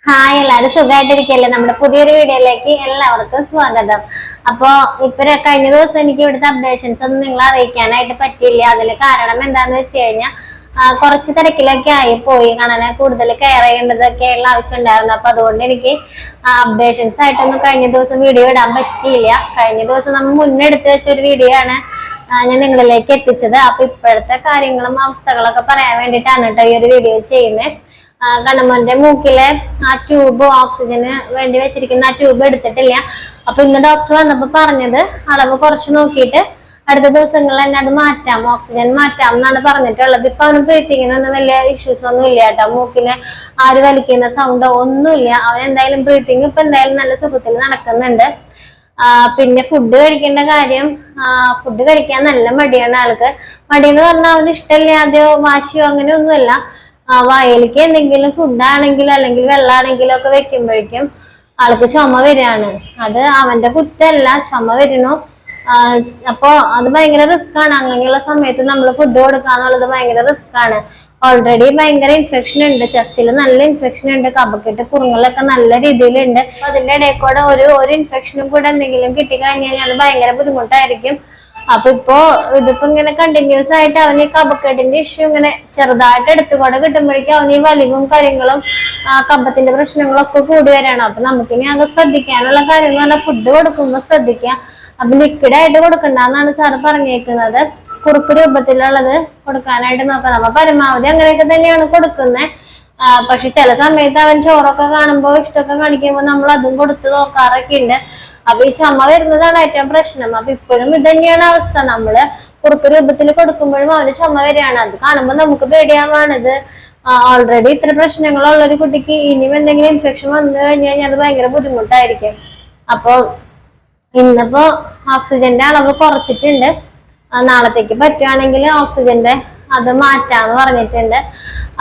Hi, എല്ലാവരും സുഖമായിട്ടിരിക്കല്ലേ? നമ്മുടെ പുതിയൊരു വീഡിയോയിലേക്ക് എല്ലാവർക്കും സ്വാഗതം. അപ്പൊ കഴിഞ്ഞ ദിവസം എനിക്ക് ഇവിടുത്തെ അപ്ഡേഷൻസ് ഒന്നും നിങ്ങളെ അറിയിക്കാനായിട്ട് പറ്റിയില്ല. അതിന് കാരണം എന്താന്ന് വെച്ച് കഴിഞ്ഞാൽ കുറച്ച് തിരക്കിലൊക്കെ ആയി പോയി. കാണാനെ കൂടുതൽ കെയർ ചെയ്യേണ്ടതൊക്കെയുള്ള ആവശ്യം ഉണ്ടായിരുന്നു. അപ്പൊ അതുകൊണ്ട് എനിക്ക് അപ്ഡേഷൻസ് ആയിട്ടൊന്നും കഴിഞ്ഞ ദിവസം വീഡിയോ ഇടാൻ പറ്റിയില്ല. കഴിഞ്ഞ ദിവസം നമ്മൾ മുന്നേ എടുത്ത് വെച്ചൊരു വീഡിയോ ആണ് ഞാൻ നിങ്ങളിലേക്ക് എത്തിച്ചത്. അപ്പൊ ഇപ്പോഴത്തെ കാര്യങ്ങളും അവസ്ഥകളൊക്കെ പറയാൻ വേണ്ടിയിട്ടാണ് കേട്ടോ ഈ ഒരു വീഡിയോ ചെയ്യുന്നത്. കണ്ണമ്മന്റെ മൂക്കിലെ ആ ട്യൂബ്, ഓക്സിജന് വേണ്ടി വെച്ചിരിക്കുന്ന ആ ട്യൂബ് എടുത്തിട്ടില്ല. അപ്പൊ ഇന്ന് ഡോക്ടർ വന്നപ്പോ പറഞ്ഞത് അളവ് കുറച്ച് നോക്കിയിട്ട് അടുത്ത ദിവസങ്ങളിൽ തന്നെ അത് മാറ്റാം, ഓക്സിജൻ മാറ്റാം എന്നാണ് പറഞ്ഞിട്ടുള്ളത്. ഇപ്പൊ അവന് ബ്രീത്തിങ്ങിനൊന്നും വലിയ ഇഷ്യൂസ് ഒന്നും ഇല്ല കേട്ടോ. മൂക്കിന് ആര് വലിക്കുന്ന സൗണ്ടോ ഒന്നുമില്ല. അവൻ എന്തായാലും ബ്രീത്തിങ് ഇപ്പൊ എന്തായാലും നല്ല സുഖത്തിൽ നടക്കുന്നുണ്ട്. പിന്നെ ഫുഡ് കഴിക്കേണ്ട കാര്യം, ഫുഡ് കഴിക്കാൻ നല്ല മടിയാണ് ആൾക്ക്. മടിയെന്ന് പറഞ്ഞാൽ അവന് ഇഷ്ടമില്ലാതെയോ വാശിയോ അങ്ങനെ ഒന്നുമല്ല. വായിലേക്ക് എന്തെങ്കിലും ഫുഡാണെങ്കിലും അല്ലെങ്കിൽ വെള്ളമാണെങ്കിലും ഒക്കെ വെക്കുമ്പോഴേക്കും ആൾക്ക് ചുമ വരികയാണ്. അത് അവന്റെ കുറ്റല്ല, ചുമ വരുന്നു. അപ്പൊ അത് ഭയങ്കര റിസ്ക് ആണ്. അങ്ങനെയുള്ള സമയത്ത് നമ്മൾ ഫുഡ് കൊടുക്കാന്നുള്ളത് ഭയങ്കര റിസ്ക് ആണ്. ഓൾറെഡി ഭയങ്കര ഇൻഫെക്ഷൻ ഉണ്ട്, ചെസ്റ്റിൽ നല്ല ഇൻഫെക്ഷൻ ഉണ്ട്, കഫക്കെട്ട് കുറുങ്ങലൊക്കെ നല്ല രീതിയിലുണ്ട്. അതിന്റെ ഇടയിൽ കൂടെ ഒരു ഇൻഫെക്ഷനും കൂടെ എന്തെങ്കിലും കിട്ടിക്കഴിഞ്ഞാൽ അത് ഭയങ്കര ബുദ്ധിമുട്ടായിരിക്കും. അപ്പൊ ഇതിപ്പോ ഇങ്ങനെ കണ്ടിന്യൂസ് ആയിട്ട് അവന് ഈ കഫക്കെട്ടിന്റെ ഇഷ്യൂ ഇങ്ങനെ ചെറുതായിട്ട് എടുത്തുകൂടെ കിട്ടുമ്പോഴേക്കും അവന് ഈ വലിവും കാര്യങ്ങളും കഫത്തിന്റെ പ്രശ്നങ്ങളൊക്കെ കൂടി വരികയാണ്. അപ്പൊ നമുക്കിനി അത് ശ്രദ്ധിക്കാനുള്ള കാര്യം എന്ന് പറഞ്ഞാൽ ഫുഡ് കൊടുക്കുമ്പോൾ ശ്രദ്ധിക്കാം. അപ്പൊ ലിക്വിഡായിട്ട് കൊടുക്കണ്ടെന്നാണ് സാറ് പറഞ്ഞേക്കുന്നത്. കുറുക്ക് രൂപത്തിലുള്ളത് കൊടുക്കാനായിട്ട് നോക്കാം. നമ്മ പരമാവധി അങ്ങനെയൊക്കെ തന്നെയാണ് കൊടുക്കുന്നത്. പക്ഷെ ചില സമയത്ത് അവൻ ചോറൊക്കെ കാണുമ്പോൾ ഇഷ്ടമൊക്കെ കാണിക്കുമ്പോൾ നമ്മൾ അതും കൊടുത്ത് നോക്കാറൊക്കെ ഉണ്ട്. അപ്പൊ ഈ ചുമ വരുന്നതാണ് ഏറ്റവും പ്രശ്നം. അപ്പൊ ഇപ്പോഴും ഇത് തന്നെയാണ് അവസ്ഥ. നമ്മള് കുറുക്ക് രൂപത്തിൽ കൊടുക്കുമ്പോഴും അവന് ചുമ വരികയാണ്. അത് കാണുമ്പോൾ നമുക്ക് പേടിയാവാണിത്. ഓൾറെഡി ഇത്ര പ്രശ്നങ്ങളുള്ള ഒരു കുട്ടിക്ക് ഇനിയും എന്തെങ്കിലും ഇൻഫെക്ഷൻ വന്നു കഴിഞ്ഞാൽ അത് ഭയങ്കര ബുദ്ധിമുട്ടായിരിക്കും. അപ്പൊ ഇന്നിപ്പോ ഓക്സിജന്റെ അളവ് കുറച്ചിട്ടുണ്ട്. നാളത്തേക്ക് പറ്റുവാണെങ്കിൽ ഓക്സിജന്റെ അത് മാറ്റാന്ന് പറഞ്ഞിട്ടുണ്ട്.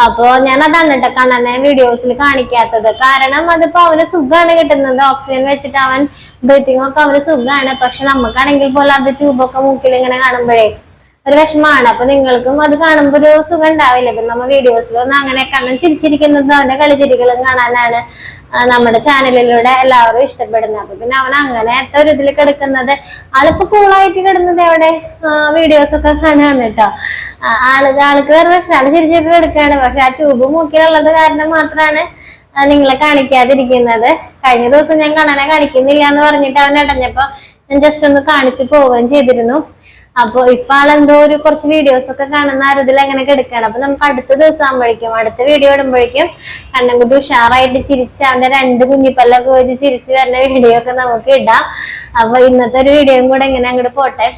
അപ്പൊ ഞാൻ അതാണ് കേട്ടോ കണ്ണനെ വീഡിയോസിൽ കാണിക്കാത്തത്. കാരണം അതിപ്പോ അവന് സുഖമാണ് കിട്ടുന്നത്. ഓക്സിജൻ വെച്ചിട്ട് അവൻ ബ്രീത്തിങ് ഒക്കെ അവന് സുഖമാണ്. പക്ഷെ നമുക്കാണെങ്കിൽ പോലും അത് ട്യൂബൊക്കെ മൂക്കിൽ ഇങ്ങനെ കാണുമ്പോഴേ ഒരു വിഷമമാണ്. അപ്പൊ നിങ്ങൾക്കും അത് കാണുമ്പോൾ ഒരു സുഖം ഉണ്ടാവില്ല. ഇപ്പൊ നമ്മ വീഡിയോസിലൊന്നും അങ്ങനെ കണ്ണൻ ചിരിച്ചിരിക്കുന്നത് അവന്റെ കളിച്ചിരികളും കാണാനാണ് നമ്മുടെ ചാനലിലൂടെ എല്ലാവരും ഇഷ്ടപ്പെടുന്നത്. അപ്പൊ പിന്നെ അവൻ അങ്ങനത്തെ ഒരു ഇതിൽ കിടക്കുന്നത്. ആളിപ്പോ കൂളായിട്ട് കിടന്നത് എവിടെ വീഡിയോസ് ഒക്കെ കാണാൻ കേട്ടോ. ആൾക്ക് വേറെ പ്രശ്നം, ആള് ചിരിച്ചൊക്കെ കിടക്കുകയാണ്. പക്ഷെ ആ ട്യൂബ് മൂക്കിലുള്ളത് കാരണം മാത്രമാണ് നിങ്ങളെ കാണിക്കാതിരിക്കുന്നത്. കഴിഞ്ഞ ദിവസം ഞാൻ കണ്ണനെ കാണിക്കുന്നില്ല എന്ന് പറഞ്ഞിട്ട് അവൻ ഇടഞ്ഞപ്പോ ഞാൻ ജസ്റ്റ് ഒന്ന് കാണിച്ചു പോവുകയും ചെയ്തിരുന്നു. അപ്പൊ ഇപ്പൊ ആളെന്തോ കുറച്ച് വീഡിയോസ് ഒക്കെ കാണുന്ന ആരതിൽ അങ്ങനെ കിടക്കുകയാണ്. അപ്പൊ നമുക്ക് അടുത്ത ദിവസം ആകുമ്പോഴേക്കും, അടുത്ത വീഡിയോ ഇടുമ്പോഴേക്കും കണ്ണൻകുട്ടി ഉഷാറായിട്ട് ചിരിച്ച് അവന്റെ 2 കുഞ്ഞിപ്പല്ലൊക്കെ വെച്ച് ചിരിച്ച് വരുന്ന വീഡിയോ ഒക്കെ നമുക്ക് ഇടാം. അപ്പൊ ഇന്നത്തെ ഒരു വീഡിയോയും കൂടെ ഇങ്ങനെ അങ്ങോട്ട് പോട്ടെ.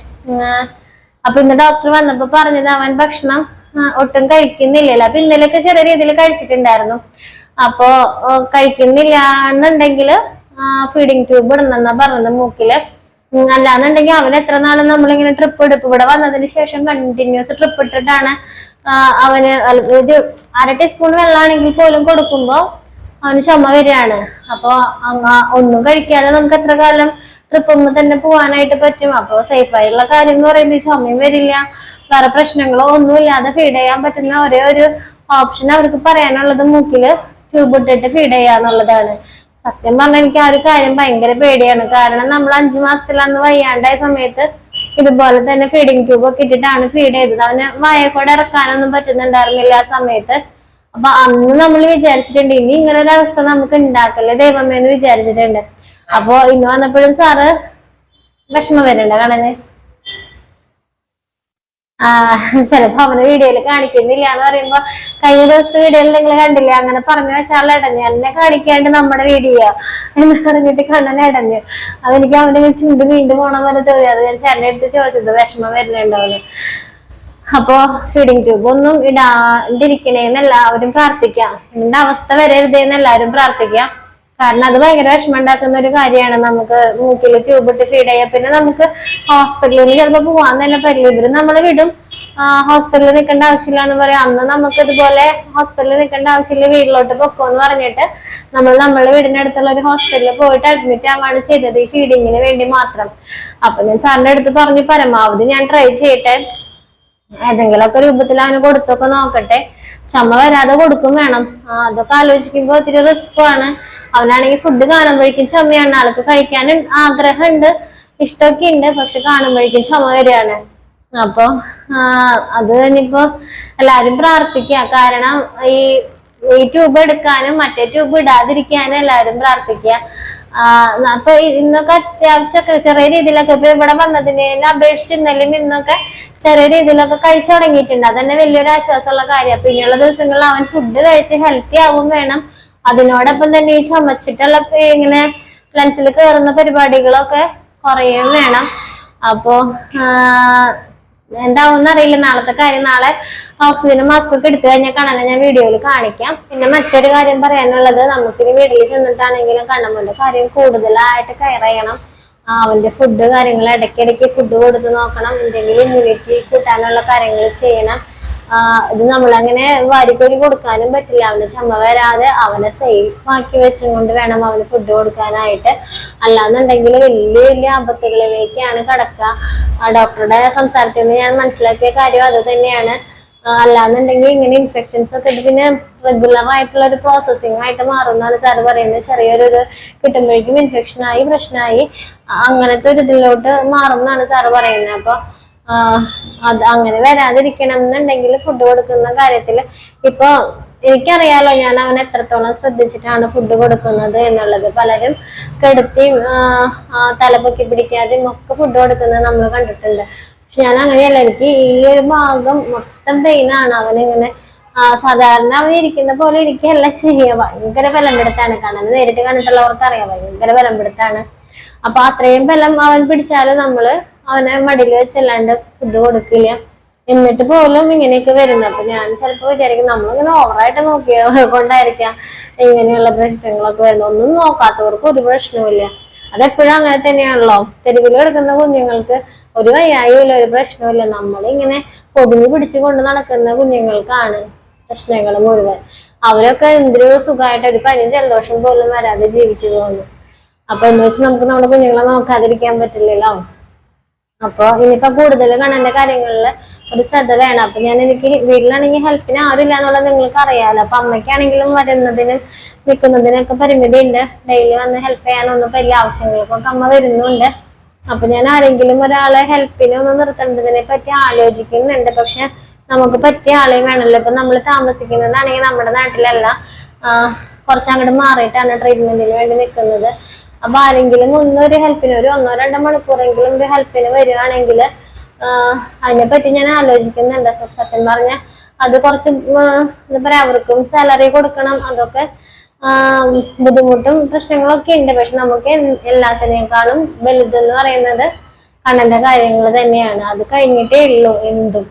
അപ്പൊ ഇന്ന് ഡോക്ടർ വന്നപ്പോ പറഞ്ഞത് അവൻ ഭക്ഷണം ഒട്ടും കഴിക്കുന്നില്ലല്ലോ. അപ്പൊ ഇന്നലെയൊക്കെ ചെറിയ രീതിയിൽ കഴിച്ചിട്ടുണ്ടായിരുന്നു. അപ്പൊ കഴിക്കുന്നില്ല എന്നുണ്ടെങ്കിൽ ഫീഡിങ് ട്യൂബ് ഇടണമെന്നാ പറഞ്ഞത് മൂക്കില്. അല്ലാന്നുണ്ടെങ്കിൽ അവൻ എത്ര നാളും നമ്മളിങ്ങനെ ട്രിപ്പ് എടുപ്പ് ഇവിടെ വന്നതിന് ശേഷം കണ്ടിന്യൂസ് ട്രിപ്പ് ഇട്ടിട്ടാണ് അവന് ഒരു 1/2 ടീസ്പൂൺ വെള്ളമാണെങ്കിൽ പോലും കൊടുക്കുമ്പോ അവന് ചുമ വരികയാണ്. അപ്പൊ ഒന്നും കഴിക്കാതെ നമുക്ക് എത്ര കാലം ട്രിപ്പുമ്പോ തന്നെ പോവാനായിട്ട് പറ്റും. അപ്പൊ സേഫ് ആയിട്ടുള്ള കാര്യം എന്ന് പറയുന്നത് ചുമയും വരില്ല, വേറെ പ്രശ്നങ്ങളോ ഒന്നുമില്ലാതെ ഫീഡ് ചെയ്യാൻ പറ്റുന്ന ഒരേ ഒരു ഓപ്ഷൻ അവർക്ക് പറയാനുള്ളത് മൂക്കില് ട്യൂബ് ഇട്ടിട്ട് ഫീഡ് ചെയ്യാന്നുള്ളതാണ്. സത്യം പറഞ്ഞാൽ എനിക്ക് ആ ഒരു കാര്യം ഭയങ്കര പേടിയാണ്. കാരണം നമ്മൾ 5 മാസത്തിലന്ന് വയ്യാണ്ടായ സമയത്ത് ഇതുപോലെ തന്നെ ഫീഡിങ് ട്യൂബ് ഒക്കെ ഇട്ടിട്ടാണ് ഫീഡ് ചെയ്തത്. അവന് വായക്കൂടെ ഇറക്കാനൊന്നും പറ്റുന്നുണ്ടായിരുന്നില്ല ആ സമയത്ത്. അപ്പൊ അന്ന് നമ്മൾ വിചാരിച്ചിട്ടുണ്ട് ഇനി ഇങ്ങനെ ഒരു അവസ്ഥ നമുക്ക് ഉണ്ടാക്കല്ലേ ദൈവമേ എന്ന് വിചാരിച്ചിട്ടുണ്ട്. അപ്പൊ ഇന്ന് വന്നപ്പോഴും സാറ് വിഷമം വരുന്നുണ്ട് കാണാന്. ചിലപ്പോ അവന് വീഡിയോയിൽ കാണിക്കുന്നില്ല എന്ന് പറയുമ്പോ കഴിഞ്ഞ ദിവസത്തെ വീഡിയോയിൽ നിങ്ങൾ കണ്ടില്ല, അങ്ങനെ പറഞ്ഞ വെച്ചാൽ ഇടഞ്ഞു എന്നെ കാണിക്കാണ്ട് നമ്മുടെ വീഡിയോ എന്ന് പറഞ്ഞിട്ട് കണ്ണൻ ഇടഞ്ഞു. അതെനിക്ക് അവന്റെ ചുണ്ട് വീണ്ടും പോണ പോലെ തോന്നി. അത് ഞാൻ ചേട്ടൻ്റെ അടുത്ത് ചോദിച്ചത് വിഷമം വരുന്നുണ്ടോന്ന്. അപ്പൊ ഫീഡിങ് ട്യൂബ് ഒന്നും ഇടാണ്ടിരിക്കണേന്ന് എല്ലാവരും പ്രാർത്ഥിക്കാം. ഇതിന്റെ അവസ്ഥ വരരുതേന്ന് എല്ലാവരും പ്രാർത്ഥിക്കാം. കാരണം അത് ഭയങ്കര വിഷമം ഉണ്ടാക്കുന്ന ഒരു കാര്യമാണ്. നമുക്ക് മൂക്കിൽ ട്യൂബ് ഇട്ട് ഫീഡ് ചെയ്യാം. പിന്നെ നമുക്ക് ഹോസ്പിറ്റലിൽ ചിലപ്പോൾ പോവാൻ തന്നെ പറ്റില്ല. ഇവര് നമ്മളെ വിടും, ഹോസ്പിറ്റലിൽ നിൽക്കേണ്ട ആവശ്യമില്ല എന്ന് പറയാം. അന്ന് നമുക്ക് ഇതുപോലെ ഹോസ്പിറ്റലിൽ നിൽക്കേണ്ട ആവശ്യമില്ല, വീട്ടിലോട്ട് പൊക്കോന്ന് പറഞ്ഞിട്ട് നമ്മളെ വീടിനടുത്തുള്ള ഒരു ഹോസ്പിറ്റലിൽ പോയിട്ട് അഡ്മിറ്റ് ആവാണ് ചെയ്തത് ഈ ഫീഡിങ്ങിന് വേണ്ടി മാത്രം. അപ്പൊ ഞാൻ സാറിന്റെ അടുത്ത് പറഞ്ഞു പരമാവധി ഞാൻ ട്രൈ ചെയ്യട്ടെ, ഏതെങ്കിലുമൊക്കെ രൂപത്തിൽ അവന് കൊടുത്തൊക്കെ നോക്കട്ടെ. ചുമ വരാതെ കൊടുക്കും വേണം. അതൊക്കെ ആലോചിക്കുമ്പോ ഒത്തിരി റിസ്ക് ആണ്. അവനാണെങ്കിൽ ഫുഡ് കാണുമ്പോഴേക്കും ചുമയാണ്. ആൾക്ക് കഴിക്കാൻ ആഗ്രഹമുണ്ട്, ഇഷ്ടമൊക്കെ ഉണ്ട്, പക്ഷെ കാണുമ്പോഴേക്കും ചുമ വരികയാണ്. അപ്പൊ അത് ഇനിയിപ്പോ എല്ലാരും പ്രാർത്ഥിക്കുക. കാരണം ഈ ട്യൂബ് എടുക്കാനും മറ്റേ ട്യൂബ് ഇടാതിരിക്കാനും എല്ലാരും പ്രാർത്ഥിക്കുക. അപ്പൊ ഇന്നൊക്കെ അത്യാവശ്യമൊക്കെ ചെറിയ രീതിയിലൊക്കെ ഇപ്പൊ ഇവിടെ വന്നതിനെ അപേക്ഷിച്ച് ഇന്നലെയും ഇന്നൊക്കെ ചെറിയ രീതിയിലൊക്കെ കഴിച്ചു തുടങ്ങിയിട്ടുണ്ട്. അതന്നെ വലിയൊരു ആശ്വാസമുള്ള കാര്യമാണ്. പിന്നെയുള്ള ദിവസങ്ങളിൽ അവൻ ഫുഡ് കഴിച്ച് ഹെൽത്തി ആവും വേണം. അതിനോടൊപ്പം തന്നെ ഈ ചുമച്ചിട്ടുള്ള ഇങ്ങനെ ലൻസിൽ കയറുന്ന പരിപാടികളൊക്കെ കുറയും വേണം. അപ്പോ എന്താവുന്ന അറിയില്ല നാളത്തെ കാര്യം. നാളെ ഓക്സിജൻ മാസ്ക് ഒക്കെ എടുത്തു കഴിഞ്ഞാൽ കണ്ണനെ ഞാൻ വീഡിയോയിൽ കാണിക്കാം. പിന്നെ മറ്റൊരു കാര്യം പറയാനുള്ളത്, നമുക്കിനി വീട്ടിൽ ചെന്നിട്ടാണെങ്കിലും കണ്ണമ്മന്റെ കാര്യം കൂടുതലായിട്ട് കെയർ ചെയ്യണം. അവന്റെ ഫുഡ് കാര്യങ്ങൾ ഇടയ്ക്കിടയ്ക്ക് ഫുഡ് കൊടുത്ത് നോക്കണം. എന്തെങ്കിലും ഇമ്മ്യൂണിറ്റി കൂട്ടാനുള്ള കാര്യങ്ങൾ ചെയ്യണം. ഇത് നമ്മളങ്ങനെ വാരിക്കോരി കൊടുക്കാനും പറ്റില്ല. അവന് ചുമ വരാതെ അവനെ സേഫ് ആക്കി വെച്ചുകൊണ്ട് വേണം അവന് ഫുഡ് കൊടുക്കാനായിട്ട്. അല്ലാന്നുണ്ടെങ്കിൽ വലിയ വലിയ ആപത്തുകളിലേക്കാണ് കടക്കുക. ഡോക്ടറുടെ സംസാരത്തിൽ നിന്ന് ഞാൻ മനസ്സിലാക്കിയ കാര്യം അത് തന്നെയാണ്. അല്ലാന്നുണ്ടെങ്കിൽ ഇങ്ങനെ ഇൻഫെക്ഷൻസ് ഒക്കെ പിന്നെ റെഗുലർ ആയിട്ടുള്ള ഒരു പ്രോസസ്സിംഗ് ആയിട്ട് മാറുന്നതാണ് സാറ് പറയുന്നത്. ചെറിയൊരു കിട്ടുമ്പോഴേക്കും ഇൻഫെക്ഷനായി പ്രശ്നമായി അങ്ങനത്തെ ഒരു ഇതിലോട്ട് മാറുന്നതാണ് സാറ് പറയുന്നത്. അപ്പൊ അത് അങ്ങനെ വരാതിരിക്കണം എന്നുണ്ടെങ്കിൽ ഫുഡ് കൊടുക്കുന്ന കാര്യത്തില് ഇപ്പൊ എനിക്കറിയാലോ ഞാൻ അവൻ എത്രത്തോളം ശ്രദ്ധിച്ചിട്ടാണ് ഫുഡ് കൊടുക്കുന്നത് എന്നുള്ളത്. പലരും കെടുത്തിയും തലപൊക്കി പിടിക്കാതെയും ഒക്കെ ഫുഡ് കൊടുക്കുന്നത് നമ്മൾ കണ്ടിട്ടുണ്ട്. പക്ഷെ ഞാൻ അങ്ങനെയല്ല. എനിക്ക് ഈ ഒരു ഭാഗം മൊത്തം പെയിനാണ്. അവനിങ്ങനെ സാധാരണ അവൻ ഇരിക്കുന്ന പോലെ ഇരിക്കുകയല്ല ചെയ്യുക. ഭയങ്കര ബലംപിടുത്താണ്. കാണാൻ നേരിട്ട് കണ്ടിട്ടുള്ളവർക്ക് അറിയാം, ഭയങ്കര ബലംപിടുത്താണ്. അപ്പൊ അത്രയും ബലം അവൻ പിടിച്ചാലും നമ്മള് അവനെ മടിയിൽ വെച്ചല്ലാണ്ട് ഫുഡ് കൊടുക്കില്ല. എന്നിട്ട് പോലും ഇങ്ങനെയൊക്കെ വരുന്നത്. അപ്പൊ ഞാൻ ചിലപ്പോ വിചാരിക്കും നമ്മളിങ്ങനെ ഓവറായിട്ട് നോക്കിയ കൊണ്ടായിരിക്കാം ഇങ്ങനെയുള്ള പ്രശ്നങ്ങളൊക്കെ വരുന്നത്. ഒന്നും നോക്കാത്തവർക്ക് ഒരു പ്രശ്നവുമില്ല. അതെപ്പോഴും അങ്ങനെ തന്നെയാണല്ലോ. തെരുവിൽ കിടക്കുന്ന കുഞ്ഞുങ്ങൾക്ക് ഒരു വയ്യായില്ല, ഒരു പ്രശ്നമില്ല. നമ്മളിങ്ങനെ പൊതിഞ്ഞു പിടിച്ചു കൊണ്ട് നടക്കുന്ന കുഞ്ഞുങ്ങൾക്കാണ് പ്രശ്നങ്ങൾ മുഴുവൻ. അവരൊക്കെ എന്തൊരു സുഖമായിട്ട് ഒരു പനിയും ജലദോഷം പോലും വരാതെ ജീവിച്ചു പോകുന്നു. അപ്പൊ എന്ന് വെച്ച് നമുക്ക് നമ്മുടെ കുഞ്ഞുങ്ങളെ നോക്കാതിരിക്കാൻ പറ്റില്ലല്ലോ. അപ്പൊ ഇനിയിപ്പോ കൂടുതൽ കണ്ണന്റെ കാര്യങ്ങളില് ഒരു ശ്രദ്ധ വേണം. അപ്പൊ എനിക്ക് വീട്ടിലാണെങ്കിൽ ഹെൽപ്പിന് ആരില്ല എന്നുള്ളത് നിങ്ങൾക്ക് അറിയാലോ. അപ്പൊ അമ്മയ്ക്കാണെങ്കിലും വരുന്നതിനും നിൽക്കുന്നതിനൊക്കെ പരിമിതി ഉണ്ട്. ഡെയിലി വന്ന് ഹെൽപ്പ് ചെയ്യാനൊന്നും വലിയ ആവശ്യങ്ങൾക്കൊക്കെ അമ്മ വരുന്നുണ്ട്. അപ്പൊ ഞാൻ ആരെങ്കിലും ഒരാളെ ഹെൽപ്പിന് ഒന്ന് നിർത്തേണ്ടതിനെ പറ്റി ആലോചിക്കുന്നുണ്ട്. പക്ഷെ നമുക്ക് പറ്റിയ ആളെയും വേണമല്ലോ. ഇപ്പൊ നമ്മൾ താമസിക്കുന്നതാണെങ്കിൽ നമ്മുടെ നാട്ടിലല്ല, കുറച്ചങ്ങോട്ട് മാറിയിട്ടാണ് ട്രീറ്റ്മെന്റിന് വേണ്ടി നിൽക്കുന്നത്. അപ്പൊ ആരെങ്കിലും ഒരു ഹെൽപ്പിന് ഒരു 1-2 മണിക്കൂറെങ്കിലും ഒരു ഹെൽപ്പിന് വരികയാണെങ്കിൽ അതിനെപ്പറ്റി ഞാൻ ആലോചിക്കുന്നുണ്ട്. സത്യം പറഞ്ഞ അത് കുറച്ച് എന്താ പറയാ, അവർക്കും സാലറി കൊടുക്കണം. അതൊക്കെ ബുദ്ധിമുട്ടും പ്രശ്നങ്ങളൊക്കെ ഉണ്ട്. പക്ഷെ നമുക്ക് എല്ലാത്തിനേക്കാളും വലുതെന്ന് പറയുന്നത് കണ്ണന്റെ കാര്യങ്ങൾ തന്നെയാണ്. അത് കഴിഞ്ഞിട്ടേ ഉള്ളൂ എന്തും.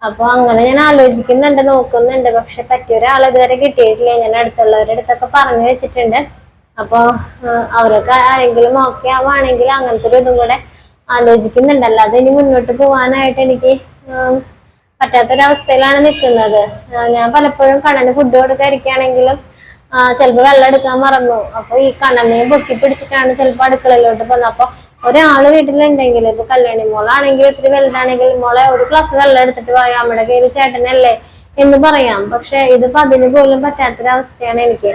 അപ്പൊ അങ്ങനെ ഞാൻ ആലോചിക്കുന്നുണ്ട്, നോക്കുന്നുണ്ട്. പക്ഷെ പറ്റിയ ഒരാൾ ഇതുവരെ കിട്ടിയിട്ടില്ല. ഞാൻ അടുത്തുള്ളവരുടെ അടുത്തൊക്കെ പറഞ്ഞു വെച്ചിട്ടുണ്ട്. അപ്പൊ അവരൊക്കെ ആരെങ്കിലും ഓക്കെ ആവുകയാണെങ്കിൽ അങ്ങനത്തെ ഒരു ഇതും കൂടെ ആലോചിക്കുന്നുണ്ട്. അല്ലാതെ ഇനി മുന്നോട്ട് പോകാനായിട്ട് എനിക്ക് പറ്റാത്തൊരവസ്ഥയിലാണ് നിൽക്കുന്നത്. ഞാൻ പലപ്പോഴും കണ്ണന് ഫുഡ് കൊടുക്കാതിരിക്കുകയാണെങ്കിലും ചിലപ്പോ വെള്ളം എടുക്കാൻ മറന്നു. അപ്പൊ ഈ കണ്ണനെയും പൊക്കി പിടിച്ചിട്ടാണ് ചിലപ്പോ അടുക്കളയിലോട്ട് പോകുന്നത്. അപ്പൊ ഒരാള് വീട്ടിലുണ്ടെങ്കിൽ ഇപ്പൊ കല്യാണി മോളാണെങ്കിൽ ഇത്തിരി വലുതാണെങ്കിൽ മോളെ ഒരു ഗ്ലാസ് വെള്ളം എടുത്തിട്ട് പോയാൽ നമ്മുടെ കയ്യിൽ ചേട്ടനല്ലേ എന്ന് പറയാം. പക്ഷെ ഇതിപ്പോ അതിന് പോലും പറ്റാത്തൊരവസ്ഥയാണ് എനിക്ക്.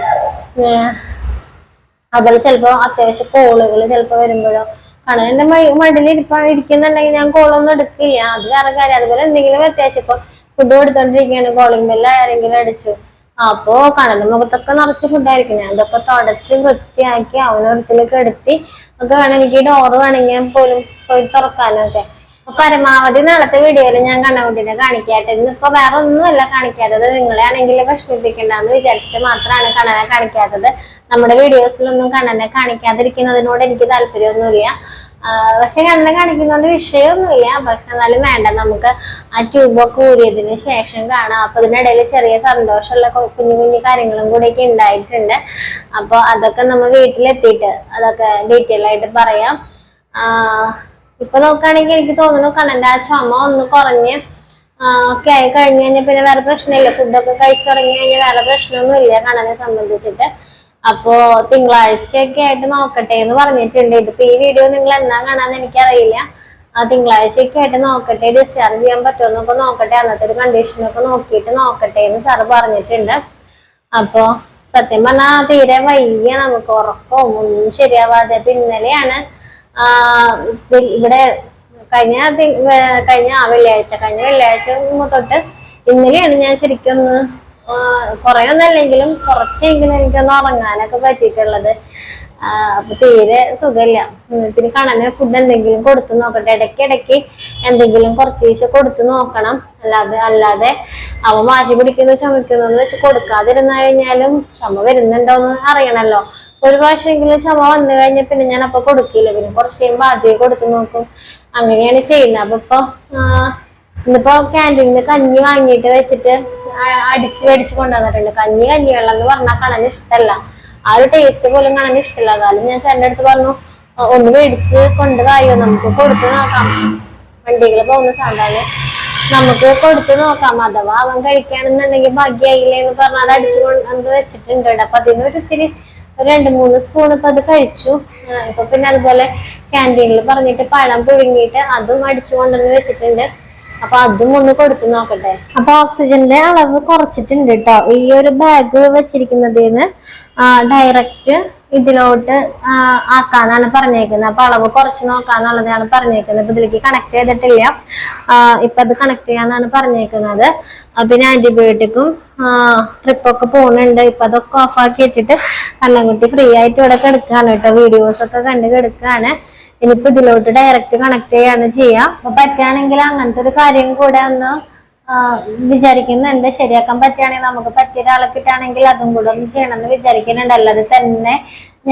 അതുപോലെ ചിലപ്പോ അത്യാവശ്യം കോളുകൾ ചിലപ്പോ വരുമ്പോഴോ കണ്ണൻ എന്റെ മടിയിൽ ഇരിക്കുന്നുണ്ടെങ്കിൽ ഞാൻ കോളൊന്നും എടുക്കില്ല. അത് വേറെ കാര്യം. അതുപോലെ എന്തെങ്കിലും അത്യാവശ്യം ഇപ്പൊ ഫുഡ് കൊടുത്തോണ്ടിരിക്കുകയാണ്, കോളിംഗ് ബെല്ല് ആരെങ്കിലും അടിച്ചു, അപ്പോ കണ്ണന്റെ മുഖത്തൊക്കെ നിറച്ച് ഫുഡായിരിക്കും. ഞാൻ അതൊക്കെ തുടച്ച് വൃത്തിയാക്കി അവനൊരിടത്തിലേക്ക് എടുത്തി ഒക്കെ വേണം. എനിക്ക് ഡോറ് വേണമെങ്കിൽ പോലും പോയി തുറക്കാനൊക്കെ. പരമാവധി നാളത്തെ വീഡിയോയിൽ ഞാൻ കണ്ണൻകുട്ടീനെ കാണിക്കാട്ടെ. ഇന്നിപ്പോ വേറെ ഒന്നുമല്ല കാണിക്കാത്തത്. നിങ്ങളെ ആണെങ്കിൽ വിഷമിപ്പിക്കണ്ടെന്ന് വിചാരിച്ചിട്ട് മാത്രമാണ് കണ്ണനെ കാണിക്കാത്തത്. നമ്മുടെ വീഡിയോസിലൊന്നും കണ്ണനെ കാണിക്കാതിരിക്കുന്നതിനോട് എനിക്ക് താല്പര്യമൊന്നുമില്ല. പക്ഷെ കണ്ണനെ കാണിക്കുന്നതുകൊണ്ട് വിഷയമൊന്നുമില്ല. പക്ഷെ എന്നാലും വേണ്ട, നമുക്ക് ആ ട്യൂബൊക്കെ ഊരിയതിന് ശേഷം കാണാം. അപ്പൊ ഇതിനിടയിൽ ചെറിയ സന്തോഷമുള്ള കുഞ്ഞു കുഞ്ഞു കാര്യങ്ങളും കൂടെയൊക്കെ ഉണ്ടായിട്ടുണ്ട്. അപ്പൊ അതൊക്കെ നമ്മൾ വീട്ടിലെത്തിയിട്ട് അതൊക്കെ ഡീറ്റെയിൽ ആയിട്ട് പറയാം. ഇപ്പൊ നോക്കുകയാണെങ്കിൽ എനിക്ക് തോന്നുന്നു കണ്ണന്റെ ആ ചുമ ഒന്ന് കുറഞ്ഞ് ഒക്കെ ആയി കഴിഞ്ഞ് കഴിഞ്ഞാൽ പിന്നെ വേറെ പ്രശ്നമില്ല. ഫുഡൊക്കെ കഴിച്ചു തുടങ്ങി കഴിഞ്ഞാൽ വേറെ പ്രശ്നമൊന്നും ഇല്ല കണ്ണനെ സംബന്ധിച്ചിട്ട്. അപ്പോ തിങ്കളാഴ്ചയൊക്കെ ആയിട്ട് നോക്കട്ടെ എന്ന് പറഞ്ഞിട്ടുണ്ട്. ഇതിപ്പോ ഈ വീഡിയോ നിങ്ങൾ എന്നാ കാണാന്ന് എനിക്കറിയില്ല. തിങ്കളാഴ്ചയൊക്കെ ആയിട്ട് നോക്കട്ടെ, ഡിസ്ചാർജ് ചെയ്യാൻ പറ്റുമെന്നൊക്കെ നോക്കട്ടെ, അന്നത്തെ ഒരു കണ്ടീഷനൊക്കെ നോക്കിയിട്ട് നോക്കട്ടെ എന്ന് സാറ് പറഞ്ഞിട്ടുണ്ട്. അപ്പൊ സത്യം പറഞ്ഞാൽ തീരെ വയ്യ, നമുക്ക് ഉറക്കവും ഒന്നും ശരിയാവാതെ. ഇന്നലെയാണ് ഇവിടെ കഴിഞ്ഞ വെള്ളിയാഴ്ച തൊട്ട് ഇന്നലെയാണ് ഞാൻ ശരിക്കും ഒന്ന് കുറെ ഒന്നല്ലെങ്കിലും കുറച്ചെങ്കിലും എനിക്കൊന്ന് ഉറങ്ങാനൊക്കെ പറ്റിയിട്ടുള്ളത്. അപ്പൊ തീരെ സുഖമില്ല. പിന്നെ കണ്ണന് ഫുഡ് എന്തെങ്കിലും കൊടുത്തു നോക്കട്ടെ, ഇടയ്ക്കിടയ്ക്ക് എന്തെങ്കിലും കുറച്ച് കൊടുത്തു നോക്കണം. അല്ലാതെ അവൻ വാശി പിടിക്കുന്നു ചുമക്കുന്നു എന്ന് വെച്ച് കൊടുക്കാതിരുന്നു കഴിഞ്ഞാലും ചുമ വരുന്നുണ്ടോന്ന് അറിയണല്ലോ. ഒരു പ്രാവശ്യമെങ്കിലും ചുമ വന്നു കഴിഞ്ഞാൽ പിന്നെ ഞാൻ അപ്പൊ കൊടുക്കില്ല, പിന്നെ കുറച്ച് കഴിയുമ്പോൾ ആദ്യം കൊടുത്തു നോക്കും. അങ്ങനെയാണ് ചെയ്യുന്നത്. അപ്പൊ ഇന്നിപ്പോ ക്യാൻറ്റീനിൽ കഞ്ഞി വാങ്ങിയിട്ട് വെച്ചിട്ട് മേടിച്ച് കൊണ്ടുവന്നിട്ടുണ്ട്. കഞ്ഞിവെള്ളം എന്ന് പറഞ്ഞാൽ കണ്ണന് ഇഷ്ടമല്ല, ആ ഒരു ടേസ്റ്റ് പോലും കണ്ണന് ഇഷ്ടമല്ല. അതായത് ഞാൻ ചേട്ടൻ്റെ അടുത്ത് പറഞ്ഞു, ഒന്ന് മേടിച്ച് കൊണ്ടുപോയോ, നമുക്ക് കൊടുത്തു നോക്കാം, വണ്ടിയിൽ പോകുന്ന സാധാരണ നമുക്ക് കൊടുത്തു നോക്കാം, അഥവാ അവൻ കഴിക്കുകയാണെന്നുണ്ടെങ്കിൽ ഭാഗ്യായില്ലേ എന്ന് പറഞ്ഞാൽ അത് അടിച്ചു കൊണ്ട് വെച്ചിട്ടുണ്ട്. അപ്പൊ അതിനൊരു ഇത്തിരി 2-3 സ്പൂൺ ഇപ്പൊ അത് കഴിച്ചു. ഇപ്പൊ പിന്നെ അതുപോലെ ക്യാൻറ്റീനിൽ പറഞ്ഞിട്ട് പഴം പുഴുങ്ങിയിട്ട് അതും അടിച്ചു കൊണ്ടുവന്ന് വെച്ചിട്ടുണ്ട്. അപ്പൊ അതും ഒന്ന് കൊടുത്തു നോക്കട്ടെ. അപ്പൊ ഓക്സിജന്റെ അളവ് കുറച്ചിട്ടുണ്ട് കേട്ടോ. ഈ ഒരു ബാഗ് വെച്ചിരിക്കുന്നതിന് ഡയറക്റ്റ് ഇതിലോട്ട് ആക്കാനാണ് പറഞ്ഞേക്കുന്നത്. അപ്പൊ അളവ് കുറച്ച് നോക്കാന്നുള്ളതാണ് പറഞ്ഞേക്കുന്നത്. ഇപ്പൊ ഇതിലേക്ക് കണക്ട് ചെയ്തിട്ടില്ല, ഇപ്പൊ അത് കണക്ട് ചെയ്യാന്നാണ് പറഞ്ഞേക്കുന്നത്. പിന്നെ ആന്റിബയോട്ടിക്കും ട്രിപ്പൊക്കെ പോകുന്നുണ്ട്. ഇപ്പൊ അതൊക്കെ ഓഫ് ആക്കി ഇട്ടിട്ട് കണ്ണൻകുട്ടി ഫ്രീ ആയിട്ട് ഇവിടെ കിടക്കുകയാണ് കേട്ടോ, വീഡിയോസ് ഒക്കെ കണ്ട് കിടക്കുകയാണ്. ഇനിയിപ്പോ ഇതിലോട്ട് ഡയറക്റ്റ് കണക്ട് ചെയ്യാണ് ചെയ്യാം. അപ്പൊ പറ്റുകയാണെങ്കിൽ അങ്ങനത്തെ ഒരു കാര്യം കൂടെ ഒന്ന് വിചാരിക്കുന്നുണ്ട്. ശരിയാക്കാൻ പറ്റുകയാണെങ്കിൽ, നമുക്ക് പറ്റിയ ഒരാളെ കിട്ടുകയാണെങ്കിൽ അതും കൂടെ ഒന്ന് ചെയ്യണമെന്ന് വിചാരിക്കുന്നുണ്ട്. അല്ലാതെ തന്നെ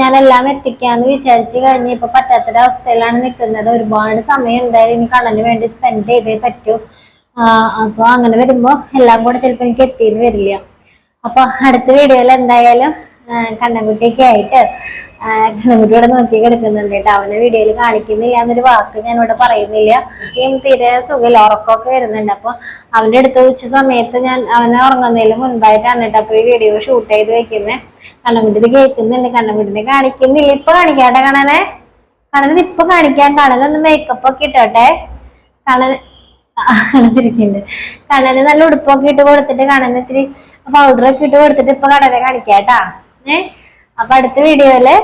ഞാനെല്ലാം എത്തിക്കാന്ന് വിചാരിച്ചു കഴിഞ്ഞ് ഇപ്പൊ പറ്റാത്തൊരവസ്ഥയിലാണ് നിൽക്കുന്നത്. ഒരുപാട് സമയം എന്തായാലും ഇനി കണ്ണന് വേണ്ടി സ്പെൻഡ് ചെയ്തേ പറ്റൂ. അപ്പൊ അങ്ങനെ വരുമ്പോ എല്ലാം കൂടെ ചിലപ്പോ എനിക്ക് എത്തിയെന്ന് വരില്ല. അപ്പൊ അടുത്ത വീഡിയോയിൽ എന്തായാലും കണ്ണൻകുട്ടിയൊക്കെ ആയിട്ട് കണ്ണൻകുട്ടിയോടെ നോക്കി കിടക്കുന്നുണ്ട് കേട്ടോ. അവനെ വീഡിയോയിൽ കാണിക്കുന്നില്ല എന്നൊരു വാക്ക് ഞാൻ ഇവിടെ പറയുന്നില്ല. തീരെ സുഖമില്ല, ഉറക്കമൊക്കെ വരുന്നുണ്ട്. അപ്പൊ അവന്റെ അടുത്ത് ഉച്ച സമയത്ത് ഞാൻ അവനെ ഉറങ്ങുന്നതിന് മുൻപായിട്ടാണ് കേട്ടോ അപ്പൊ ഈ വീഡിയോ ഷൂട്ട് ചെയ്ത് വെക്കുന്നത്. കണ്ണൻകുട്ടി കേൾക്കുന്നുണ്ട്, കണ്ണൻകുട്ടിനെ കാണിക്കുന്നില്ല. ഇപ്പൊ കാണിക്കാട്ടെ കണ്ണനെ, കണ്ണന് ഇപ്പൊ കാണിക്കാൻ. കണ്ണനൊന്ന് മേക്കപ്പ് ഒക്കെ ഇട്ടോട്ടെ. കാണിച്ചിരിക്കുന്നുണ്ട്. കണ്ണന് നല്ല ഉടുപ്പൊക്കെ ഇട്ട് കൊടുത്തിട്ട് കണ്ണന് ഇത്തിരി പൗഡറൊക്കെ ഇട്ട് കൊടുത്തിട്ട് ഇപ്പൊ കണ്ണനെ കാണിക്കാട്ടാ. അപ്പൊ അടുത്ത വീഡിയോയില്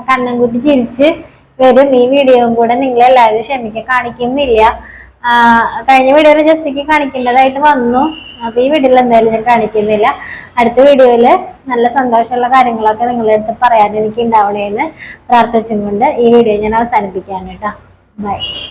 കണ്ണൻകുട്ടി ചിരിച്ച് വരും. ഈ വീഡിയോയും കൂടെ നിങ്ങൾ എല്ലാവരും ക്ഷമിക്കാൻ കാണിക്കുന്നില്ല. കഴിഞ്ഞ വീഡിയോയിൽ ജസ്റ്റ് കാണിക്കേണ്ടതായിട്ട് വന്നു. അപ്പൊ ഈ വീഡിയോയിൽ എന്തായാലും ഞാൻ കാണിക്കുന്നില്ല. അടുത്ത വീഡിയോയില് നല്ല സന്തോഷമുള്ള കാര്യങ്ങളൊക്കെ നിങ്ങളുടെ അടുത്ത് പറയാൻ എനിക്ക് ഉണ്ടാവണേന്ന് പ്രാർത്ഥിച്ചും കൊണ്ട് ഈ വീഡിയോ ഞാൻ അവസാനിപ്പിക്കാണ് കേട്ടോ. ബൈ.